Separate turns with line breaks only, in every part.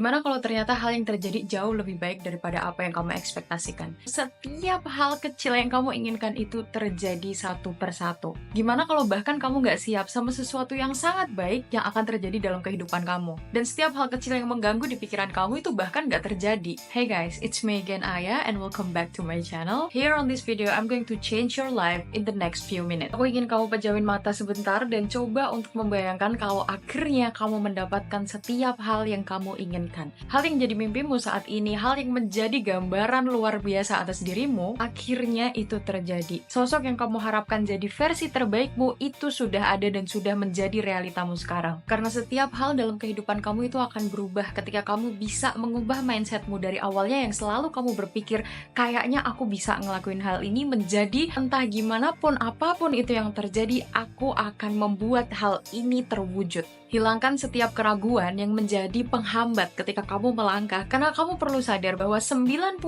Gimana kalau ternyata hal yang terjadi jauh lebih baik daripada apa yang kamu ekspektasikan? Setiap hal kecil yang kamu inginkan itu terjadi satu persatu. Gimana kalau bahkan kamu nggak siap sama sesuatu yang sangat baik yang akan terjadi dalam kehidupan kamu? Dan setiap hal kecil yang mengganggu di pikiran kamu itu bahkan nggak terjadi. Hey guys, it's me again Aya and welcome back to my channel. Here on this video, I'm going to change your life in the next few minutes. Aku ingin kamu pejamkan mata sebentar dan coba untuk membayangkan kalau akhirnya kamu mendapatkan setiap hal yang kamu inginkan. Hal yang jadi mimpimu saat ini, hal yang menjadi gambaran luar biasa atas dirimu, akhirnya itu terjadi. Sosok yang kamu harapkan jadi versi terbaikmu itu sudah ada dan sudah menjadi realitamu sekarang. Karena setiap hal dalam kehidupan kamu itu akan berubah ketika kamu bisa mengubah mindsetmu dari awalnya yang selalu kamu berpikir, kayaknya aku bisa ngelakuin hal ini, menjadi entah gimana pun apapun itu yang terjadi, aku akan membuat hal ini terwujud. Hilangkan setiap keraguan yang menjadi penghambat ketika kamu melangkah, karena kamu perlu sadar bahwa 95%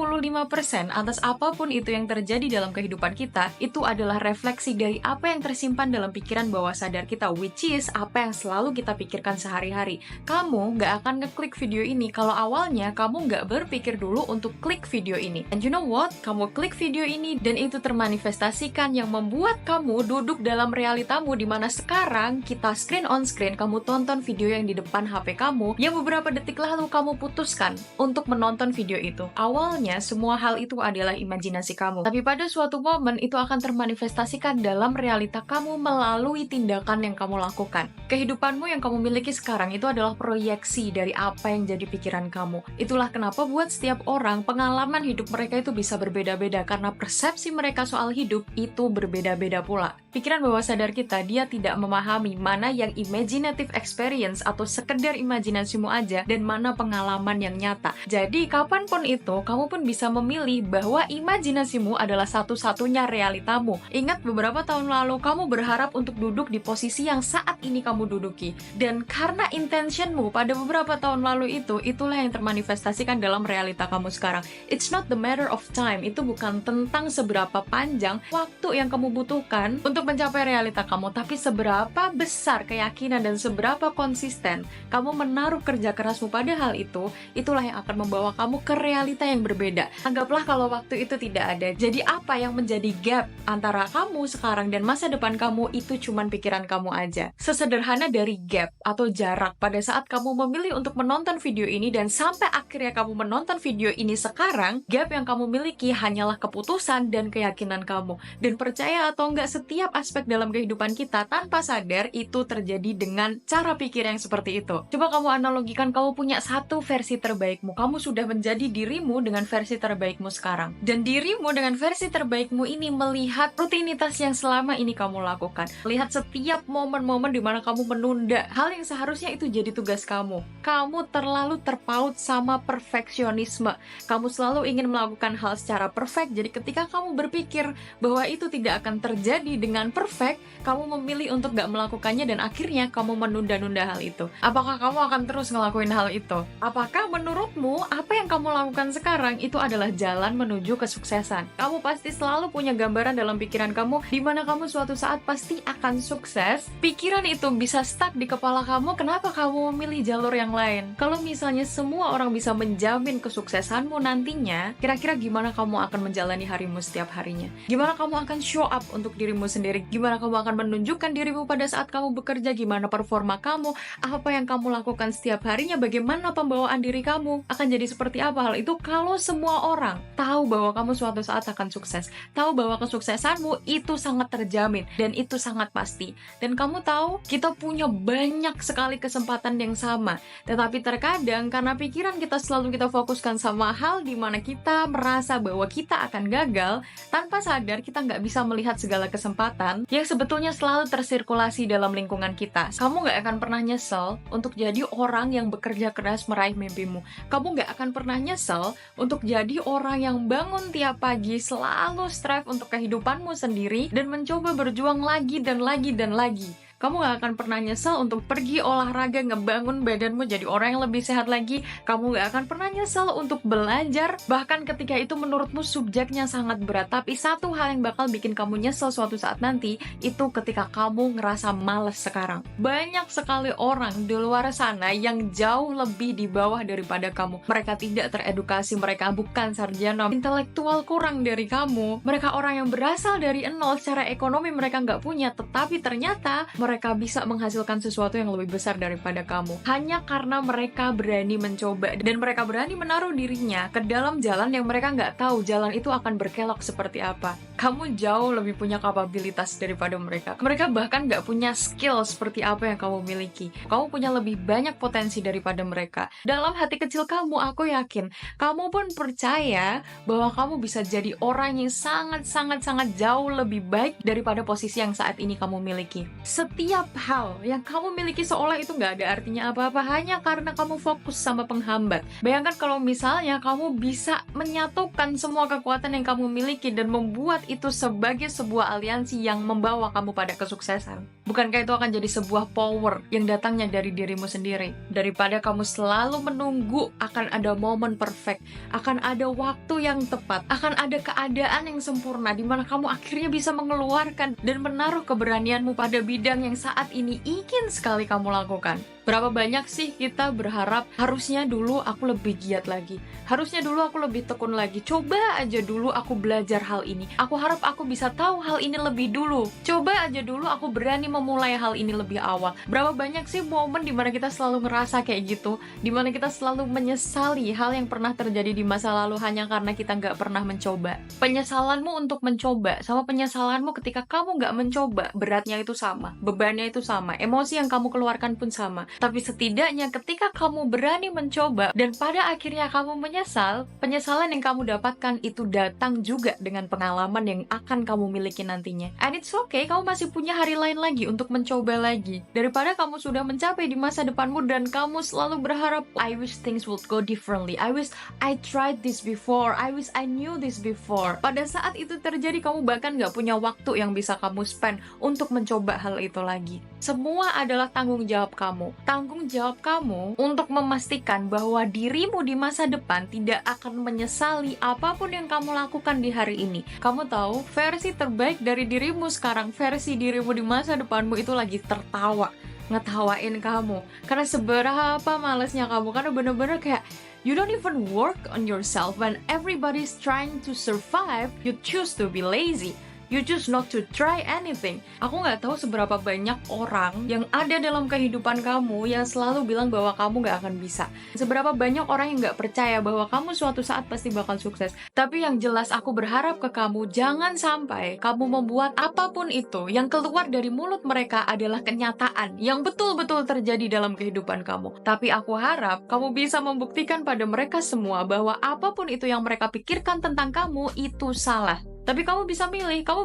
atas apapun itu yang terjadi dalam kehidupan kita, itu adalah refleksi dari apa yang tersimpan dalam pikiran bawah sadar kita, which is apa yang selalu kita pikirkan sehari-hari. Kamu nggak akan ngeklik video ini kalau awalnya kamu nggak berpikir dulu untuk klik video ini. And you know what? Kamu klik video ini dan itu termanifestasikan yang membuat kamu duduk dalam realitamu, di mana sekarang kita screen on screen, kamu tonton video yang di depan HP kamu yang beberapa detik lalu kamu putuskan untuk menonton video itu. Awalnya semua hal itu adalah imajinasi kamu, tapi pada suatu momen itu akan termanifestasikan dalam realita kamu melalui tindakan yang kamu lakukan. Kehidupanmu yang kamu miliki sekarang itu adalah proyeksi dari apa yang jadi pikiran kamu. Itulah kenapa buat setiap orang pengalaman hidup mereka itu bisa berbeda-beda, karena persepsi mereka soal hidup itu berbeda-beda pula. Pikiran bawah sadar kita, dia tidak memahami mana yang imaginative experience atau sekedar imajinasimu aja dan mana pengalaman yang nyata. Jadi kapanpun itu kamu pun bisa memilih bahwa imajinasimu adalah satu-satunya realitamu. Ingat beberapa tahun lalu kamu berharap untuk duduk di posisi yang saat ini kamu duduki, dan karena intentionmu pada beberapa tahun lalu itu, itulah yang termanifestasikan dalam realita kamu sekarang. It's not the matter of time, itu bukan tentang seberapa panjang waktu yang kamu butuhkan untuk mencapai realita kamu, tapi seberapa besar keyakinan dan seberapa konsisten kamu menaruh kerja kerasmu pada hal itu, itulah yang akan membawa kamu ke realita yang berbeda. Anggaplah kalau waktu itu tidak ada. Jadi apa yang menjadi gap antara kamu sekarang dan masa depan kamu itu cuman pikiran kamu aja. Sesederhana dari gap atau jarak pada saat kamu memilih untuk menonton video ini dan sampai akhirnya kamu menonton video ini sekarang, gap yang kamu miliki hanyalah keputusan dan keyakinan kamu. Dan percaya atau enggak, setiap aspek dalam kehidupan kita tanpa sadar itu terjadi dengan cara pikir yang seperti itu. Coba kamu analogikan, kamu punya satu versi terbaikmu, kamu sudah menjadi dirimu dengan versi terbaikmu sekarang, dan dirimu dengan versi terbaikmu ini melihat rutinitas yang selama ini kamu lakukan, melihat setiap momen-momen di mana kamu menunda hal yang seharusnya itu jadi tugas kamu. Kamu terlalu terpaut sama perfeksionisme, kamu selalu ingin melakukan hal secara perfect. Jadi ketika kamu berpikir bahwa itu tidak akan terjadi dengan perfect, kamu memilih untuk gak melakukannya dan akhirnya kamu menunda-nunda hal itu. Apakah kamu akan terus ngelakuin hal itu? Apakah menurutmu apa yang kamu lakukan sekarang itu adalah jalan menuju kesuksesan? Kamu pasti selalu punya gambaran dalam pikiran kamu di mana kamu suatu saat pasti akan sukses. Pikiran itu bisa stuck di kepala kamu. Kenapa kamu memilih jalur yang lain? Kalau misalnya semua orang bisa menjamin kesuksesanmu nantinya, kira-kira gimana kamu akan menjalani harimu setiap harinya? Gimana kamu akan show up untuk dirimu sendiri? Gimana kamu akan menunjukkan dirimu pada saat kamu bekerja? Gimana performa kamu? Apa yang kamu lakukan setiap harinya? Bagaimana pembawaan diri kamu? Akan jadi seperti apa hal itu kalau semua orang tahu bahwa kamu suatu saat akan sukses, tahu bahwa kesuksesanmu itu sangat terjamin dan itu sangat pasti. Dan kamu tahu, kita punya banyak sekali kesempatan yang sama, tetapi terkadang karena pikiran kita selalu kita fokuskan sama hal di mana kita merasa bahwa kita akan gagal, tanpa sadar kita nggak bisa melihat segala kesempatan yang sebetulnya selalu tersirkulasi dalam lingkungan kita. Kamu nggak akan pernah nyesel untuk jadi orang yang bekerja keras meraih mimpimu. Kamu nggak akan pernah nyesel untuk jadi orang yang bangun tiap pagi selalu strive untuk kehidupanmu sendiri dan mencoba berjuang lagi dan lagi dan lagi. Kamu gak akan pernah nyesel untuk pergi olahraga, ngebangun badanmu jadi orang yang lebih sehat lagi. Kamu gak akan pernah nyesel untuk belajar, bahkan ketika itu menurutmu subjeknya sangat berat. Tapi satu hal yang bakal bikin kamu nyesel suatu saat nanti, itu ketika kamu ngerasa males sekarang. Banyak sekali orang di luar sana yang jauh lebih di bawah daripada kamu. Mereka tidak teredukasi, mereka bukan sarjana, intelektual kurang dari kamu. Mereka orang yang berasal dari nol, secara ekonomi mereka nggak punya, tetapi ternyata mereka bisa menghasilkan sesuatu yang lebih besar daripada kamu. Hanya karena mereka berani mencoba, dan mereka berani menaruh dirinya ke dalam jalan yang mereka nggak tahu jalan itu akan berkelok seperti apa. Kamu jauh lebih punya kapabilitas daripada mereka. Mereka bahkan nggak punya skill seperti apa yang kamu miliki. Kamu punya lebih banyak potensi daripada mereka. Dalam hati kecil kamu, aku yakin kamu pun percaya bahwa kamu bisa jadi orang yang sangat jauh lebih baik daripada posisi yang saat ini kamu miliki. Setiap hal yang kamu miliki seolah itu nggak ada artinya apa-apa hanya karena kamu fokus sama penghambat. Bayangkan kalau misalnya kamu bisa menyatukan semua kekuatan yang kamu miliki dan membuat itu sebagai sebuah aliansi yang membawa kamu pada kesuksesan. Bukankah itu akan jadi sebuah power yang datangnya dari dirimu sendiri? Daripada kamu selalu menunggu akan ada momen perfect, akan ada waktu yang tepat, akan ada keadaan yang sempurna di mana kamu akhirnya bisa mengeluarkan dan menaruh keberanianmu pada bidang yang saat ini ingin sekali kamu lakukan. Berapa banyak sih kita berharap harusnya dulu aku lebih giat lagi, harusnya dulu aku lebih tekun lagi, coba aja dulu aku belajar hal ini, aku harap aku bisa tahu hal ini lebih dulu, coba aja dulu aku berani memulai hal ini lebih awal. Berapa banyak sih momen dimana kita selalu ngerasa kayak gitu, dimana kita selalu menyesali hal yang pernah terjadi di masa lalu hanya karena kita nggak pernah mencoba. Penyesalanmu untuk mencoba sama penyesalanmu ketika kamu nggak mencoba, beratnya itu sama, bebannya itu sama, emosi yang kamu keluarkan pun sama. Tapi setidaknya ketika kamu berani mencoba dan pada akhirnya kamu menyesal, penyesalan yang kamu dapatkan itu datang juga dengan pengalaman yang akan kamu miliki nantinya. And it's okay, kamu masih punya hari lain lagi untuk mencoba lagi. Daripada kamu sudah mencapai di masa depanmu dan kamu selalu berharap, I wish things would go differently, I wish I tried this before, I wish I knew this before. Pada saat itu terjadi, kamu bahkan gak punya waktu yang bisa kamu spend untuk mencoba hal itu lagi. Semua adalah tanggung jawab kamu. Tanggung jawab kamu untuk memastikan bahwa dirimu di masa depan tidak akan menyesali apapun yang kamu lakukan di hari ini. Kamu tahu, versi terbaik dari dirimu sekarang, versi dirimu di masa depanmu itu lagi tertawa, ngetawain kamu. Karena seberapa malesnya kamu, karena bener-bener kayak you don't even work on yourself. When everybody's trying to survive, you choose to be lazy. You choose not to try anything. Aku gak tahu seberapa banyak orang yang ada dalam kehidupan kamu yang selalu bilang bahwa kamu gak akan bisa. Seberapa banyak orang yang gak percaya bahwa kamu suatu saat pasti bakal sukses. Tapi yang jelas aku berharap ke kamu, jangan sampai kamu membuat apapun itu yang keluar dari mulut mereka adalah kenyataan yang betul-betul terjadi dalam kehidupan kamu. Tapi aku harap kamu bisa membuktikan pada mereka semua bahwa apapun itu yang mereka pikirkan tentang kamu itu salah. Tapi kamu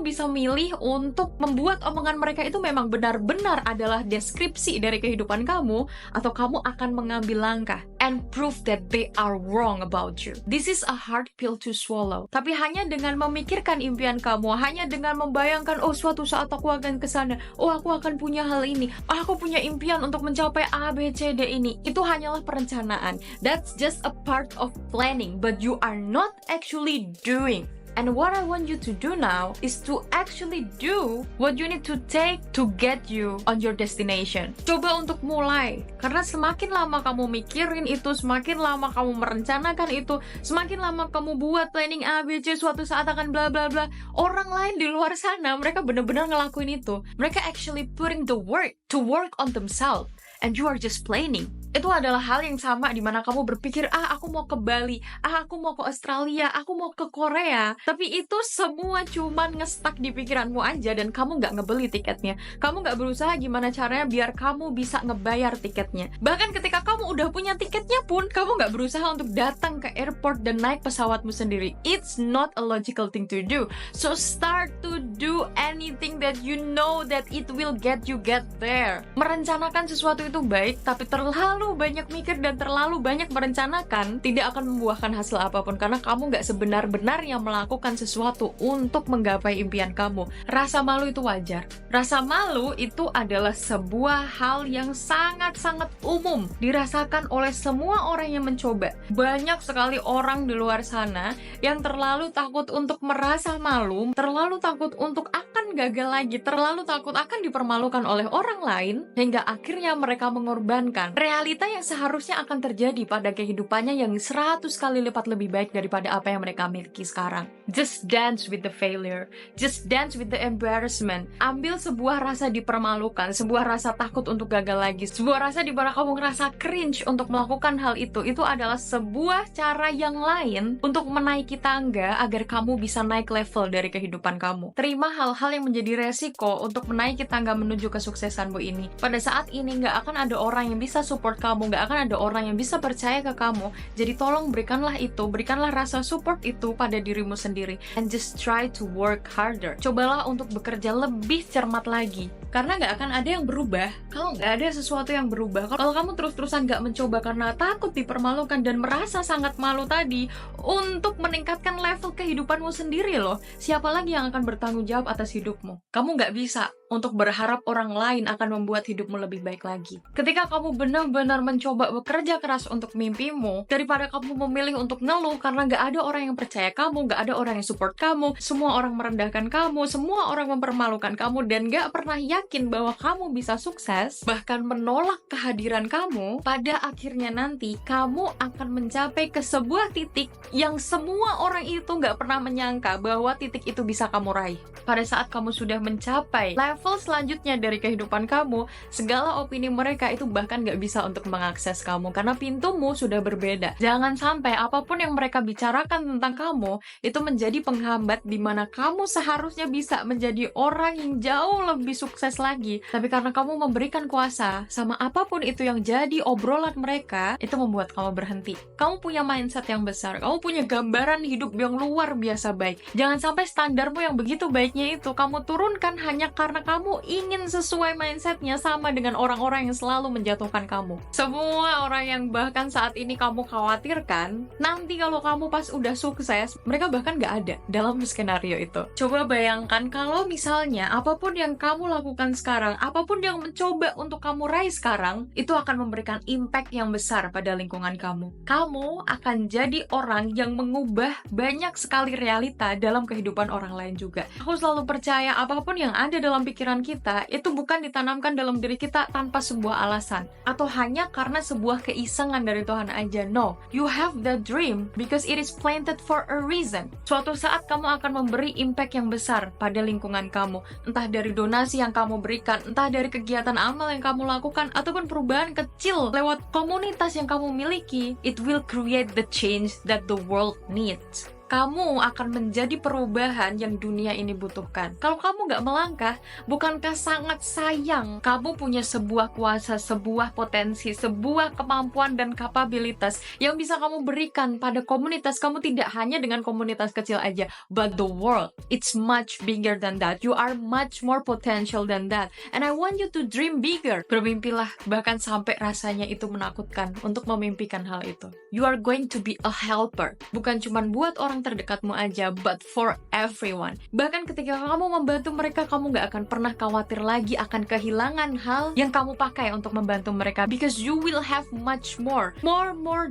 bisa milih untuk membuat omongan mereka itu memang benar-benar adalah deskripsi dari kehidupan kamu, atau kamu akan mengambil langkah and prove that they are wrong about you. This is a hard pill to swallow. Tapi hanya dengan memikirkan impian kamu, hanya dengan membayangkan, oh suatu saat aku akan kesana, oh aku akan punya hal ini, oh aku punya impian untuk mencapai A, B, C, D ini, itu hanyalah perencanaan. That's just a part of planning, but you are not actually doing. And what I want you to do now is to actually do what you need to take to get you on your destination. Coba untuk mulai, karena semakin lama kamu mikirin itu, semakin lama kamu merencanakan itu, semakin lama kamu buat planning A, B, C, suatu saat akan bla bla bla. Orang lain di luar sana, mereka benar-benar ngelakuin itu. Mereka actually putting the work to work on themselves. And you are just planning. Itu adalah hal yang sama di mana kamu berpikir, aku mau ke Bali, aku mau ke Australia, aku mau ke Korea. Tapi itu semua cuman ngestak di pikiranmu aja dan kamu nggak ngebeli tiketnya. Kamu nggak berusaha gimana caranya biar kamu bisa ngebayar tiketnya. Bahkan ketika kamu udah punya tiketnya pun, kamu nggak berusaha untuk datang ke airport dan naik pesawatmu sendiri. It's not a logical thing to do. So start to do anything that you know that it will get you there. Merencanakan sesuatu itu baik, tapi terlalu terlalu banyak mikir dan terlalu banyak merencanakan, tidak akan membuahkan hasil apapun, karena kamu nggak sebenar-benarnya melakukan sesuatu untuk menggapai impian kamu. Rasa malu itu wajar. Rasa malu itu adalah sebuah hal yang sangat-sangat umum dirasakan oleh semua orang yang mencoba. Banyak sekali orang di luar sana yang terlalu takut untuk merasa malu, terlalu takut untuk akan gagal lagi, terlalu takut akan dipermalukan oleh orang lain, hingga akhirnya mereka mengorbankan realita yang seharusnya akan terjadi pada kehidupannya yang 100 kali lipat lebih baik daripada apa yang mereka miliki sekarang. Just dance with the failure, just dance with the embarrassment. Ambil sebuah rasa dipermalukan, sebuah rasa takut untuk gagal lagi, sebuah rasa di mana kamu ngerasa cringe untuk melakukan hal itu adalah sebuah cara yang lain untuk menaiki tangga agar kamu bisa naik level dari kehidupan kamu. Terima hal-hal yang menjadi resiko untuk menaiki tangga menuju kesuksesanmu ini. Pada saat ini nggak akan ada orang yang bisa support kamu, nggak akan ada orang yang bisa percaya ke kamu. Jadi tolong berikanlah rasa support itu pada dirimu sendiri. And just try to work harder. Cobalah untuk bekerja lebih cermat lagi. Karena nggak akan ada yang berubah kalau nggak ada sesuatu yang berubah. Kalau kamu terus-terusan nggak mencoba karena takut dipermalukan dan merasa sangat malu tadi, untuk meningkatkan level kehidupanmu sendiri loh, siapa lagi yang akan bertanggung jawab atas hidupmu? Kamu nggak bisa untuk berharap orang lain akan membuat hidupmu lebih baik lagi. Ketika kamu benar-benar mencoba bekerja keras untuk mimpimu, daripada kamu memilih untuk ngeluh karena nggak ada orang yang percaya kamu, nggak ada orang yang support kamu, semua orang merendahkan kamu, semua orang mempermalukan kamu, dan nggak pernah yakin bahwa kamu bisa sukses, bahkan menolak kehadiran kamu, pada akhirnya nanti kamu akan mencapai ke sebuah titik yang semua orang itu nggak pernah menyangka bahwa titik itu bisa kamu raih. Pada saat kamu sudah mencapai level selanjutnya dari kehidupan kamu, segala opini mereka itu bahkan gak bisa untuk mengakses kamu, karena pintumu sudah berbeda. Jangan sampai apapun yang mereka bicarakan tentang kamu itu menjadi penghambat di mana kamu seharusnya bisa menjadi orang yang jauh lebih sukses lagi. Tapi karena kamu memberikan kuasa sama apapun itu yang jadi obrolan mereka, itu membuat kamu berhenti. Kamu punya mindset yang besar, kamu punya gambaran hidup yang luar biasa baik. Jangan sampai standarmu yang begitu baiknya itu kamu turunkan hanya karena kamu ingin sesuai mindsetnya sama dengan orang-orang yang selalu menjatuhkan kamu. Semua orang yang bahkan saat ini kamu khawatirkan, nanti kalau kamu pas udah sukses, mereka bahkan gak ada dalam skenario itu. Coba bayangkan kalau misalnya apapun yang kamu lakukan sekarang, apapun yang mencoba untuk kamu raih sekarang, itu akan memberikan impact yang besar pada lingkungan kamu. Kamu akan jadi orang yang mengubah banyak sekali realita dalam kehidupan orang lain juga. Aku selalu percaya apapun yang ada dalam pikiran kita itu bukan ditanamkan dalam diri kita tanpa sebuah alasan atau hanya karena sebuah keisengan dari Tuhan aja. No, you have the dream because it is planted for a reason. Suatu saat kamu akan memberi impact yang besar pada lingkungan kamu, entah dari donasi yang kamu berikan, entah dari kegiatan amal yang kamu lakukan, ataupun perubahan kecil lewat komunitas yang kamu miliki. It will create the change that the world needs. Kamu akan menjadi perubahan yang dunia ini butuhkan. Kalau kamu nggak melangkah, bukankah sangat sayang kamu punya sebuah kuasa, sebuah potensi, sebuah kemampuan dan kapabilitas yang bisa kamu berikan pada komunitas kamu, tidak hanya dengan komunitas kecil aja, but the world. It's much bigger than that. You are much more potential than that. And I want you to dream bigger. Bermimpilah, bahkan sampai rasanya itu menakutkan untuk memimpikan hal itu. You are going to be a helper. Bukan cuma buat orang terdekatmu aja, but for everyone. Bahkan ketika kamu membantu mereka, kamu gak akan pernah khawatir lagi akan kehilangan hal yang kamu pakai untuk membantu mereka, because you will have much more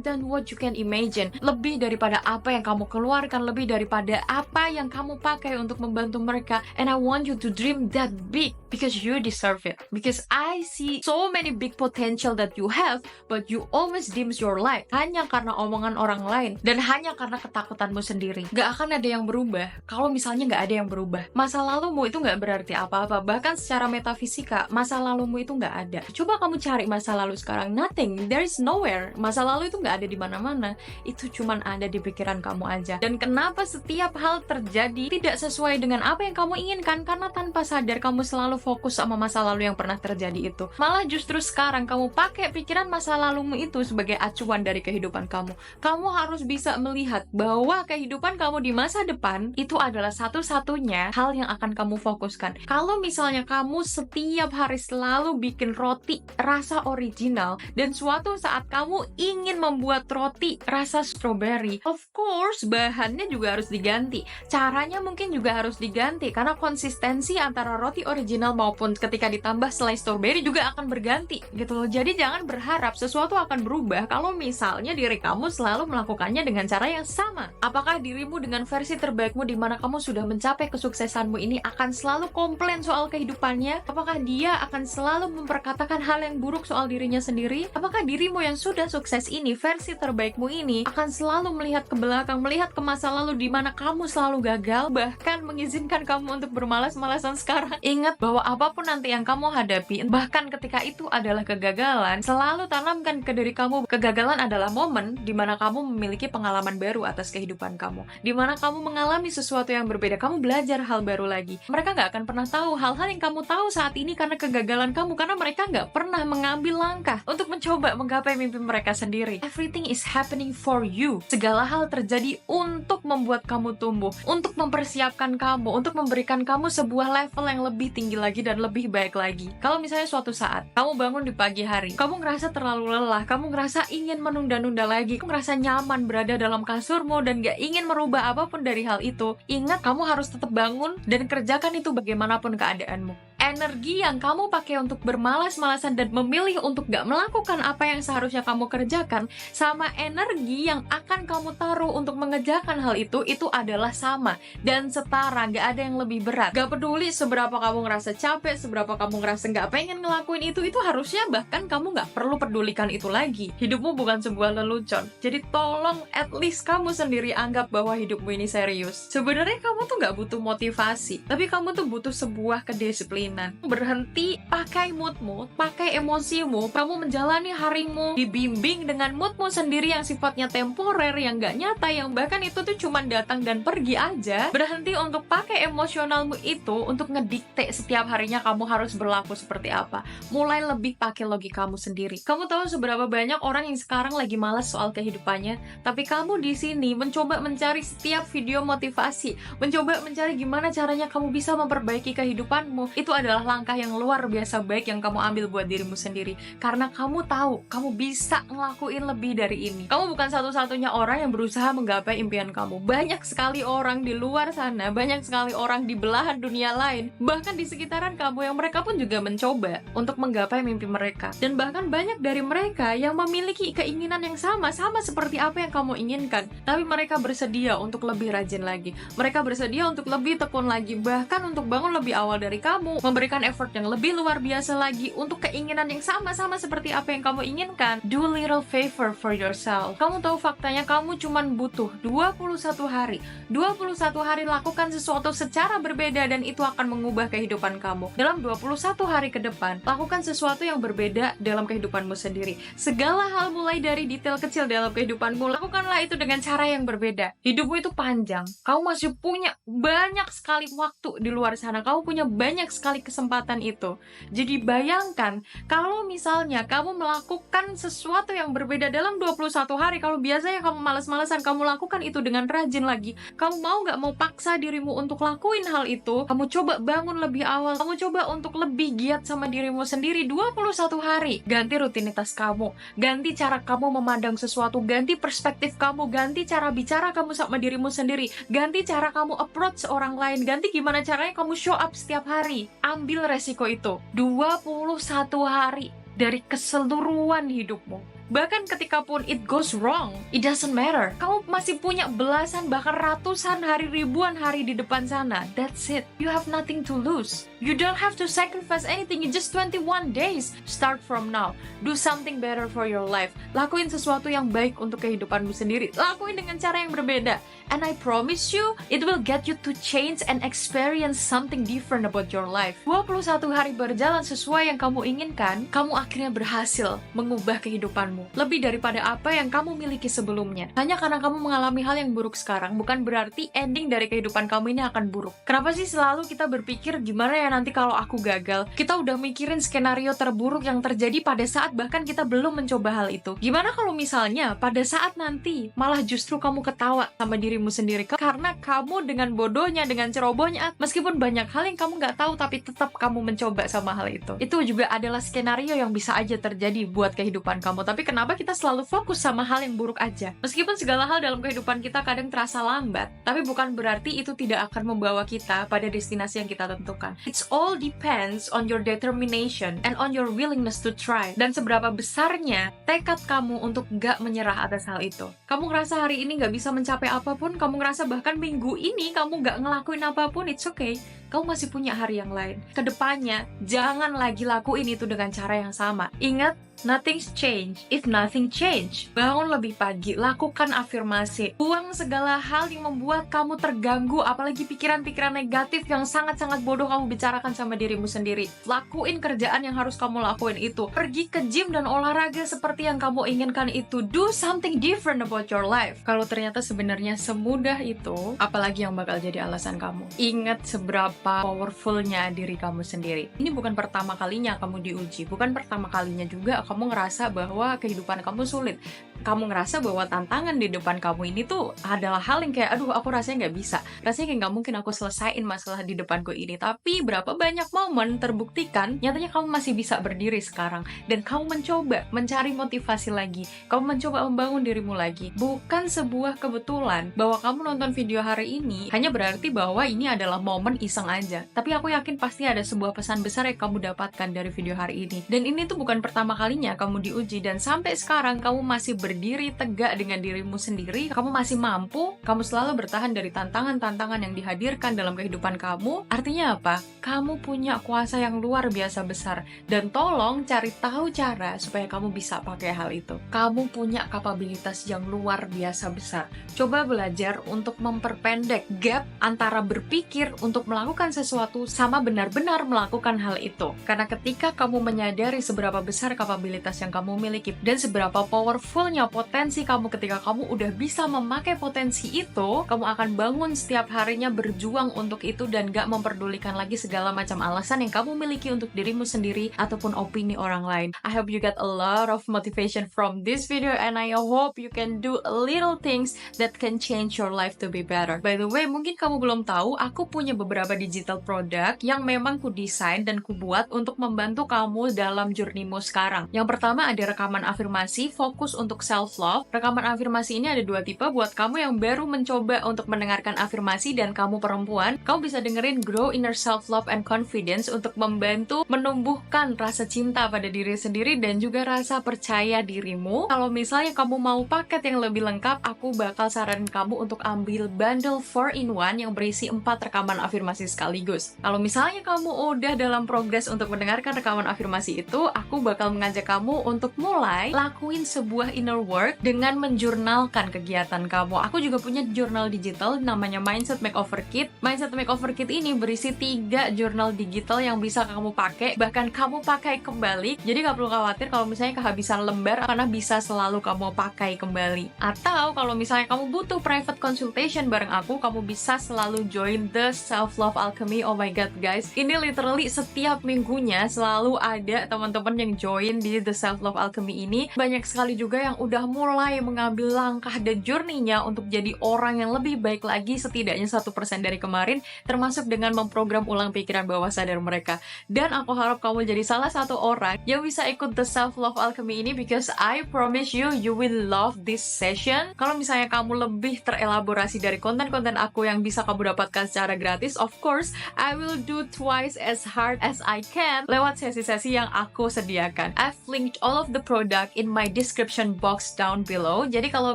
than what you can imagine. Lebih daripada apa yang kamu keluarkan, lebih daripada apa yang kamu pakai untuk membantu mereka. And I want you to dream that big, because you deserve it. Because I see so many big potential that you have, but you always dim your light hanya karena omongan orang lain dan hanya karena ketakutanmu sendiri. Gak akan ada yang berubah kalau misalnya gak ada yang berubah. Masa lalumu itu gak berarti apa-apa. Bahkan secara metafisika, masa lalumu itu gak ada. Coba kamu cari masa lalu sekarang. Nothing, there is nowhere. Masa lalu itu gak ada di mana-mana. Itu cuman ada di pikiran kamu aja. Dan kenapa setiap hal terjadi tidak sesuai dengan apa yang kamu inginkan? Karena tanpa sadar kamu selalu fokus sama masa lalu yang pernah terjadi itu. Malah justru sekarang kamu pakai pikiran masa lalumu itu sebagai acuan dari kehidupan kamu. Kamu harus bisa melihat bahwa kehidupan kehidupan kamu di masa depan itu adalah satu-satunya hal yang akan kamu fokuskan. Kalau misalnya kamu setiap hari selalu bikin roti rasa original dan suatu saat kamu ingin membuat roti rasa strawberry, of course bahannya juga harus diganti. Caranya mungkin juga harus diganti karena konsistensi antara roti original maupun ketika ditambah selai strawberry juga akan berganti gitu loh. Jadi jangan berharap sesuatu akan berubah kalau misalnya diri kamu selalu melakukannya dengan cara yang sama. Apakah dirimu dengan versi terbaikmu di mana kamu sudah mencapai kesuksesanmu ini akan selalu komplain soal kehidupannya? Apakah dia akan selalu memperkatakan hal yang buruk soal dirinya sendiri? Apakah dirimu yang sudah sukses ini, versi terbaikmu ini, akan selalu melihat ke belakang, melihat ke masa lalu di mana kamu selalu gagal, bahkan mengizinkan kamu untuk bermalas-malasan sekarang? Ingat bahwa apapun nanti yang kamu hadapi, bahkan ketika itu adalah kegagalan, selalu tanamkan ke diri kamu, kegagalan adalah momen di mana kamu memiliki pengalaman baru atas kehidupan kamu, di mana kamu mengalami sesuatu yang berbeda, kamu belajar hal baru lagi. Mereka nggak akan pernah tahu hal-hal yang kamu tahu saat ini karena kegagalan kamu, karena mereka nggak pernah mengambil langkah untuk mencoba menggapai mimpi mereka sendiri. Everything is happening for you. Segala hal terjadi untuk membuat kamu tumbuh, untuk mempersiapkan kamu, untuk memberikan kamu sebuah level yang lebih tinggi lagi dan lebih baik lagi. Kalau misalnya suatu saat kamu bangun di pagi hari, kamu ngerasa terlalu lelah, kamu ngerasa ingin menunda-nunda lagi, kamu ngerasa nyaman berada dalam kasurmu dan gak ingin merubah apapun dari hal itu, ingat kamu harus tetap bangun dan kerjakan itu bagaimanapun keadaanmu. Energi yang kamu pakai untuk bermalas-malasan dan memilih untuk gak melakukan apa yang seharusnya kamu kerjakan, sama energi yang akan kamu taruh untuk mengerjakan hal itu adalah sama dan setara, gak ada yang lebih berat. Gak peduli seberapa kamu ngerasa capek, seberapa kamu ngerasa gak pengen ngelakuin itu harusnya bahkan kamu gak perlu pedulikan itu lagi. Hidupmu bukan sebuah lelucon, jadi tolong at least kamu sendiri anggap bahwa hidupmu ini serius. Sebenarnya kamu tuh gak butuh motivasi, tapi kamu tuh butuh sebuah kedisiplinan. Berhenti pakai moodmu, pakai emosimu, kamu menjalani harimu dibimbing dengan moodmu sendiri yang sifatnya temporer, yang gak nyata, yang bahkan itu tuh cuma datang dan pergi aja. Berhenti untuk pakai emosionalmu itu untuk ngedikte setiap harinya kamu harus berlaku seperti apa. Mulai lebih pakai logikamu sendiri. Kamu tahu seberapa banyak orang yang sekarang lagi malas soal kehidupannya, tapi kamu di sini mencoba mencari setiap video motivasi, mencoba mencari gimana caranya kamu bisa memperbaiki kehidupanmu. Itu adalah langkah yang luar biasa baik yang kamu ambil buat dirimu sendiri, karena kamu tahu kamu bisa ngelakuin lebih dari ini. Kamu bukan satu-satunya orang yang berusaha menggapai impian kamu. Banyak sekali orang di luar sana, banyak sekali orang di belahan dunia lain, bahkan di sekitaran kamu yang mereka pun juga mencoba untuk menggapai mimpi mereka. Dan bahkan banyak dari mereka yang memiliki keinginan yang sama seperti apa yang kamu inginkan, tapi mereka bersedia untuk lebih rajin lagi, mereka bersedia untuk lebih tekun lagi, bahkan untuk bangun lebih awal dari kamu, memberikan effort yang lebih luar biasa lagi untuk keinginan yang sama seperti apa yang kamu inginkan. Do a little favor for yourself. Kamu tahu faktanya kamu cuman butuh 21 hari. 21 hari lakukan sesuatu secara berbeda dan itu akan mengubah kehidupan kamu. Dalam 21 hari ke depan, lakukan sesuatu yang berbeda dalam kehidupanmu sendiri. Segala hal mulai dari detail kecil dalam kehidupanmu, lakukanlah itu dengan cara yang berbeda. Hidupmu itu panjang. Kamu masih punya banyak sekali waktu di luar sana. Kamu punya banyak sekali kesempatan itu. Jadi bayangkan kalau misalnya kamu melakukan sesuatu yang berbeda dalam 21 hari, kalau biasanya kamu malas-malasan, kamu lakukan itu dengan rajin lagi. Kamu mau gak mau paksa dirimu untuk lakuin hal itu, kamu coba bangun lebih awal, kamu coba untuk lebih giat sama dirimu sendiri 21 hari. Ganti rutinitas kamu, ganti cara kamu memandang sesuatu, ganti perspektif kamu, ganti cara bicara kamu sama dirimu sendiri, ganti cara kamu approach orang lain, ganti gimana caranya kamu show up setiap hari. Ambil resiko itu 21 hari dari keseluruhan hidupmu. Bahkan ketika pun it goes wrong, it doesn't matter. Kamu masih punya belasan bahkan ratusan hari, ribuan hari di depan sana. That's it. You have nothing to lose. You don't have to sacrifice anything. It's just 21 days. Start from now. Do something better for your life. Lakuin sesuatu yang baik untuk kehidupanmu sendiri. Lakuin dengan cara yang berbeda. And I promise you, it will get you to change and experience something different about your life. 21 hari berjalan sesuai yang kamu inginkan, kamu akhirnya berhasil mengubah kehidupanmu. kamu, lebih daripada apa yang kamu miliki sebelumnya. Hanya karena kamu mengalami hal yang buruk sekarang, bukan berarti ending dari kehidupan kamu ini akan buruk. Kenapa sih selalu kita berpikir, gimana ya nanti kalau aku gagal? Kita udah mikirin skenario terburuk yang terjadi pada saat bahkan kita belum mencoba hal itu. Gimana kalau misalnya pada saat nanti malah justru kamu ketawa sama dirimu sendiri karena kamu dengan bodohnya, dengan cerobohnya, meskipun banyak hal yang kamu nggak tahu tapi tetap kamu mencoba sama hal itu. Itu juga adalah skenario yang bisa aja terjadi buat kehidupan kamu. Tapi kenapa kita selalu fokus sama hal yang buruk aja? Meskipun segala hal dalam kehidupan kita kadang terasa lambat, tapi bukan berarti itu tidak akan membawa kita pada destinasi yang kita tentukan. It's all depends on your determination and on your willingness to try. Dan seberapa besarnya tekad kamu untuk gak menyerah atas hal itu. Kamu ngerasa hari ini gak bisa mencapai apapun, kamu ngerasa bahkan minggu ini kamu gak ngelakuin apapun, it's okay. Kamu masih punya hari yang lain. Kedepannya, jangan lagi lakuin itu dengan cara yang sama. Ingat, nothing's change if nothing change. Bangun lebih pagi, lakukan afirmasi. Buang segala hal yang membuat kamu terganggu, apalagi pikiran-pikiran negatif yang sangat-sangat bodoh kamu bicarakan sama dirimu sendiri. Lakuin kerjaan yang harus kamu lakuin itu. Pergi ke gym dan olahraga seperti yang kamu inginkan itu. Do something different about your life. Kalau ternyata sebenarnya semudah itu, apalagi yang bakal jadi alasan kamu. Ingat seberapa powerfulnya diri kamu sendiri. Ini bukan pertama kalinya kamu diuji, bukan pertama kalinya juga kamu ngerasa bahwa kehidupan kamu sulit. Kamu ngerasa bahwa tantangan di depan kamu ini tuh adalah hal yang kayak, aduh aku rasanya nggak bisa. Rasanya kayak nggak mungkin aku selesaiin masalah di depanku ini. Tapi berapa banyak momen terbuktikan, nyatanya kamu masih bisa berdiri sekarang. Dan kamu mencoba mencari motivasi lagi. Kamu mencoba membangun dirimu lagi. Bukan sebuah kebetulan bahwa kamu nonton video hari ini hanya berarti bahwa ini adalah momen iseng aja. Tapi aku yakin pasti ada sebuah pesan besar yang kamu dapatkan dari video hari ini. Dan ini tuh bukan pertama kalinya kamu diuji. Dan sampai sekarang kamu masih berdiri tegak dengan dirimu sendiri, kamu masih mampu, kamu selalu bertahan dari tantangan-tantangan yang dihadirkan dalam kehidupan kamu. Artinya apa? Kamu punya kuasa yang luar biasa besar, dan tolong cari tahu cara supaya kamu bisa pakai hal itu. Kamu punya kapabilitas yang luar biasa besar. Coba belajar untuk memperpendek gap antara berpikir untuk melakukan sesuatu sama benar-benar melakukan hal itu. Karena ketika kamu menyadari seberapa besar kapabilitas yang kamu miliki dan seberapa powerfulnya potensi kamu ketika kamu udah bisa memakai potensi itu, kamu akan bangun setiap harinya berjuang untuk itu dan gak memperdulikan lagi segala macam alasan yang kamu miliki untuk dirimu sendiri ataupun opini orang lain. I hope you get a lot of motivation from this video and I hope you can do little things that can change your life to be better. By the way, mungkin kamu belum tahu, aku punya beberapa digital product yang memang ku desain dan ku buat untuk membantu kamu dalam journey-mu sekarang. Yang pertama ada rekaman afirmasi fokus untuk self-love. Rekaman afirmasi ini ada dua tipe. Buat kamu yang baru mencoba untuk mendengarkan afirmasi dan kamu perempuan, kamu bisa dengerin Grow Inner Self-Love and Confidence untuk membantu menumbuhkan rasa cinta pada diri sendiri dan juga rasa percaya dirimu. Kalau misalnya kamu mau paket yang lebih lengkap, aku bakal saranin kamu untuk ambil bundle 4-in-1 yang berisi 4 rekaman afirmasi sekaligus. Kalau misalnya kamu udah dalam progres untuk mendengarkan rekaman afirmasi itu, aku bakal mengajak kamu untuk mulai lakuin sebuah inner work dengan menjurnalkan kegiatan kamu. Aku juga punya jurnal digital namanya Mindset Makeover Kit. Mindset Makeover Kit ini berisi 3 jurnal digital yang bisa kamu pakai, bahkan kamu pakai kembali. Jadi gak perlu khawatir kalau misalnya kehabisan lembar, karena bisa selalu kamu pakai kembali. Atau kalau misalnya kamu butuh private consultation bareng aku, kamu bisa selalu join The Self-Love Alchemy. Oh my god guys, ini literally setiap minggunya selalu ada teman-teman yang join di The Self-Love Alchemy ini. Banyak sekali juga yang udah mulai mengambil langkah dan journey-nya untuk jadi orang yang lebih baik lagi, setidaknya 1% dari kemarin, termasuk dengan memprogram ulang pikiran bawah sadar mereka. Dan aku harap kamu jadi salah satu orang yang bisa ikut The Self-Love Alchemy ini, because I promise you, you will love this session. Kalau misalnya kamu lebih terelaborasi dari konten-konten aku yang bisa kamu dapatkan secara gratis, of course, I will do twice as hard as I can lewat sesi-sesi yang aku sediakan. I've linked all of the product in my description box down below. Jadi kalau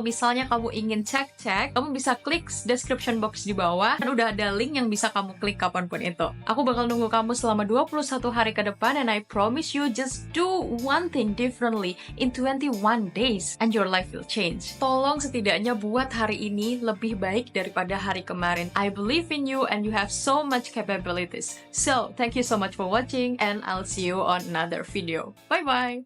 misalnya kamu ingin cek-cek, kamu bisa klik description box di bawah dan udah ada link yang bisa kamu klik kapanpun itu. Aku bakal nunggu kamu selama 21 hari ke depan, and I promise you, just do one thing differently in 21 days and your life will change. Tolong setidaknya buat hari ini lebih baik daripada hari kemarin. I believe in you and you have so much capabilities. So, thank you so much for watching and I'll see you on another video. Bye bye!